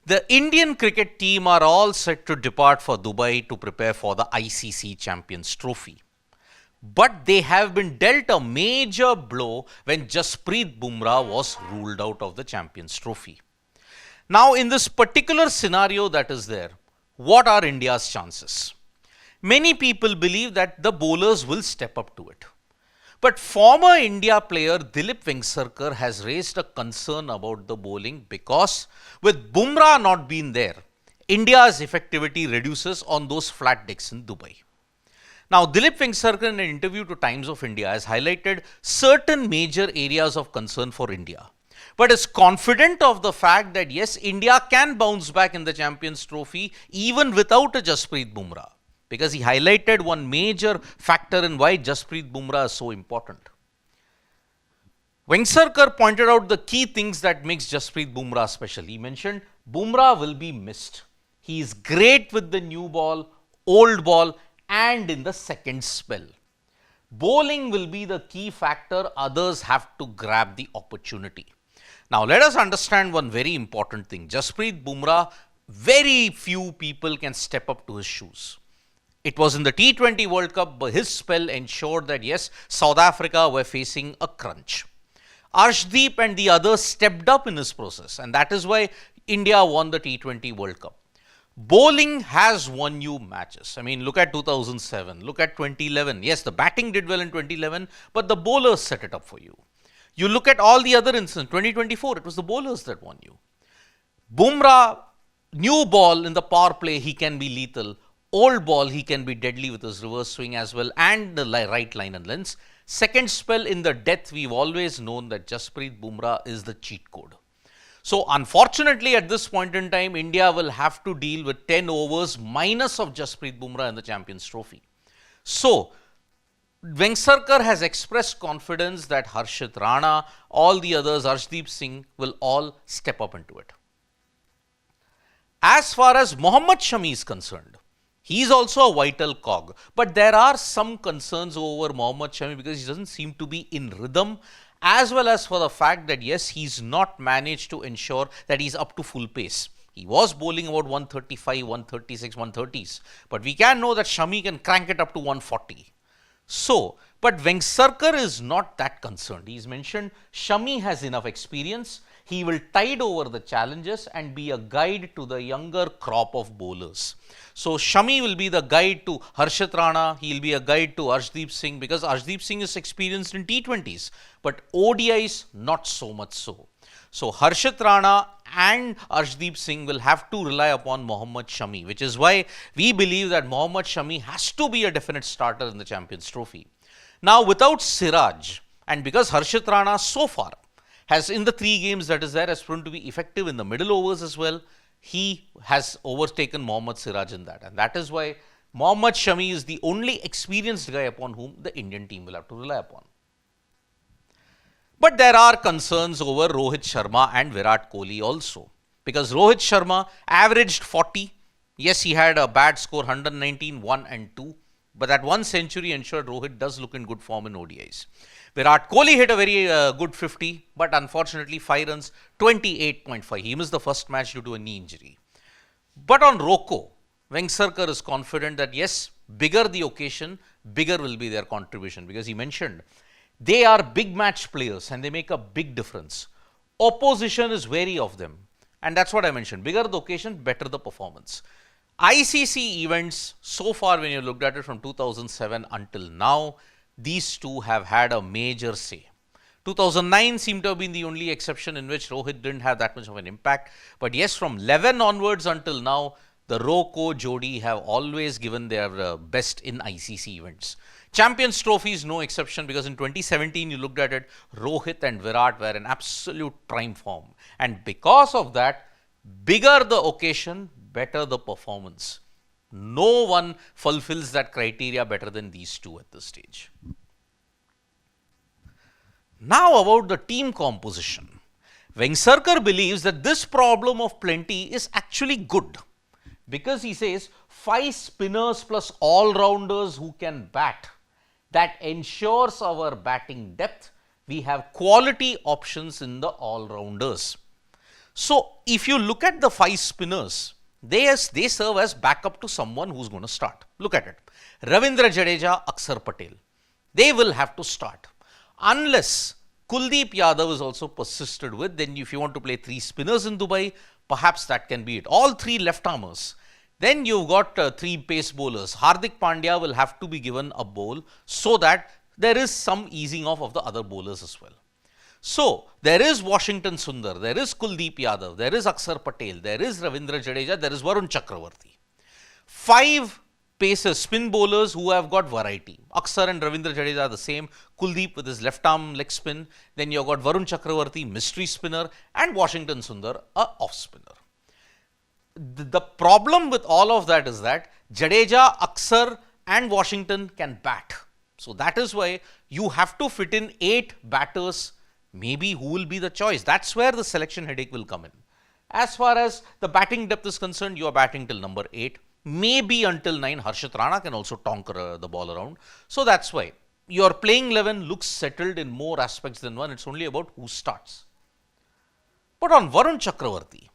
The Indian cricket team are all set to depart for Dubai to prepare for the ICC Champions Trophy. But they have been dealt a major blow when Jasprit Bumrah was ruled out of the Champions Trophy. Now, in this particular scenario that is there, what are India's chances? Many people believe that the bowlers will step up to it. But former India player Dilip Vengsarkar has raised a concern about the bowling because with Bumrah not being there, India's effectivity reduces on those flat decks in Dubai. Now, Dilip Vengsarkar in an interview to Times of India has highlighted certain major areas of concern for India, but is confident of the fact that yes, India can bounce back in the Champions Trophy even without a Jasprit Bumrah, because he highlighted one major factor in why Jasprit Bumrah is so important. Vengsarkar pointed out the key things that makes Jasprit Bumrah special. He mentioned Bumrah will be missed. He is great with the new ball, old ball, and in the second spell. Bowling will be the key factor. Others have to grab the opportunity. Now, let us understand one very important thing. Jasprit Bumrah, very few people can step up to his shoes. It was in the T20 World Cup, but his spell ensured that yes, South Africa were facing a crunch. Arshdeep and the others stepped up in his process, and that is why India won the T20 World Cup. Bowling has won you matches. I mean, look at 2007, look at 2011. Yes, the batting did well in 2011, but the bowlers set it up for you. You look at all the other incidents, 2024, it was the bowlers that won you. Bumrah, new ball in the power play, he can be lethal. Old ball, he can be deadly with his reverse swing as well and the right line and lengths. Second spell in the death, we've always known that Jasprit Bumrah is the cheat code. So, unfortunately, at this point in time, India will have to deal with 10 overs minus of Jasprit Bumrah in the Champions Trophy. So, Vengsarkar has expressed confidence that Harshit Rana, all the others, Arshdeep Singh, will all step up into it. As far as Mohammad Shami is concerned, he is also a vital cog. But there are some concerns over Mohammad Shami because he doesn't seem to be in rhythm, as well as for the fact that yes, he's not managed to ensure that he's up to full pace. He was bowling about 135, 136, 130s. But we can know that Shami can crank it up to 140. So, but Vengsarkar is not that concerned. He's mentioned Shami has enough experience. He will tide over the challenges and be a guide to the younger crop of bowlers. So, Shami will be the guide to Harshit Rana. He will be a guide to Arshdeep Singh because Arshdeep Singh is experienced in T20s, but ODIs not so much so. So, Harshit Rana and Arshdeep Singh will have to rely upon Mohammad Shami, which is why we believe that Mohammad Shami has to be a definite starter in the Champions Trophy. Now, without Siraj, and because Harshit Rana so far has in the 3 games that is there has proven to be effective in the middle overs as well, he has overtaken Mohammad Siraj in that. And that is why Mohammad Shami is the only experienced guy upon whom the Indian team will have to rely upon. But there are concerns over Rohit Sharma and Virat Kohli also. Because Rohit Sharma averaged 40. Yes, he had a bad score, 119, 1 and 2. But that 1 century ensured Rohit does look in good form in ODIs. Virat Kohli hit a very good 50, but unfortunately 5 runs, 28.5. He missed the first match due to a knee injury. But on Rocco, Vengsarkar is confident that yes, bigger the occasion, bigger will be their contribution. Because he mentioned they are big match players and they make a big difference. Opposition is wary of them. And that's what I mentioned. Bigger the occasion, better the performance. ICC events, so far when you looked at it from 2007 until now, these two have had a major say. 2009 seemed to have been the only exception in which Rohit didn't have that much of an impact. But yes, from 11 onwards until now, the Rocco Jodi have always given their best in ICC events. Champions Trophy is no exception because in 2017 you looked at it, Rohit and Virat were in absolute prime form. And because of that, bigger the occasion, better the performance. No one fulfills that criteria better than these two at this stage. Now about the team composition. Vengsarkar believes that this problem of plenty is actually good because he says 5 spinners plus all-rounders who can bat. That ensures our batting depth. We have quality options in the all-rounders. So if you look at the 5 spinners, they serve as backup to someone who's going to start. Look at it. Ravindra Jadeja, Akshar Patel. They will have to start. Unless Kuldeep Yadav is also persisted with, then if you want to play 3 spinners in Dubai, perhaps that can be it. All 3 left-armers. Then you've got 3 pace bowlers. Hardik Pandya will have to be given a bowl so that there is some easing off of the other bowlers as well. So, there is Washington Sundar, there is Kuldeep Yadav, there is Akshar Patel, there is Ravindra Jadeja, there is Varun Chakravarti. 5 pacers, spin bowlers who have got variety. Akshar and Ravindra Jadeja are the same. Kuldeep with his left arm leg spin. Then you've got Varun Chakravarti, mystery spinner, and Washington Sundar, a off spinner. The problem with all of that is that Jadeja, Akshar, and Washington can bat. So that is why you have to fit in 8 batters. Maybe who will be the choice? That's where the selection headache will come in. As far as the batting depth is concerned, you are batting till number 8. Maybe until 9. Harshit Rana can also tonk the ball around. So that's why your playing 11 looks settled in more aspects than one. It's only about who starts. But on Varun Chakravarti,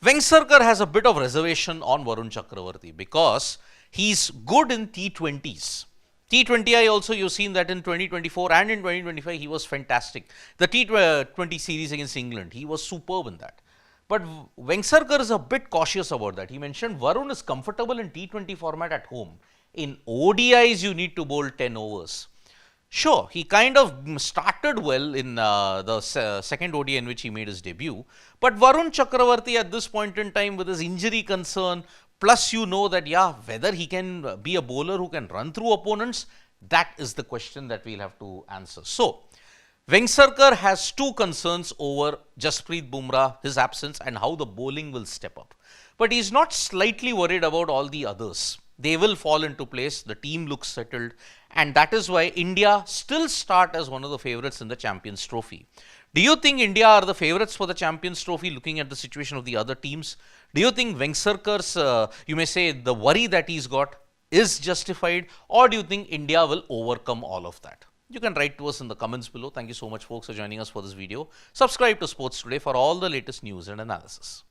Vengsarkar has a bit of reservation on Varun Chakravarti because he's good in T20s. T20I also, you've seen that in 2024 and in 2025, he was fantastic. The T20 series against England, he was superb in that. But Vengsarkar is a bit cautious about that. He mentioned Varun is comfortable in T20 format at home. In ODIs, you need to bowl 10 overs. Sure, he kind of started well in the second ODI in which he made his debut. But Varun Chakravarti at this point in time with his injury concern, plus you know that, yeah, whether he can be a bowler who can run through opponents, that is the question that we'll have to answer. So, Vengsarkar has 2 concerns over Jasprit Bumrah, his absence, and how the bowling will step up. But he's not slightly worried about all the others. They will fall into place. The team looks settled. And that is why India still start as one of the favorites in the Champions Trophy. Do you think India are the favorites for the Champions Trophy looking at the situation of the other teams? Do you think Vengsarkar's, you may say, the worry that he's got is justified? Or do you think India will overcome all of that? You can write to us in the comments below. Thank you so much, folks, for joining us for this video. Subscribe to Sports Today for all the latest news and analysis.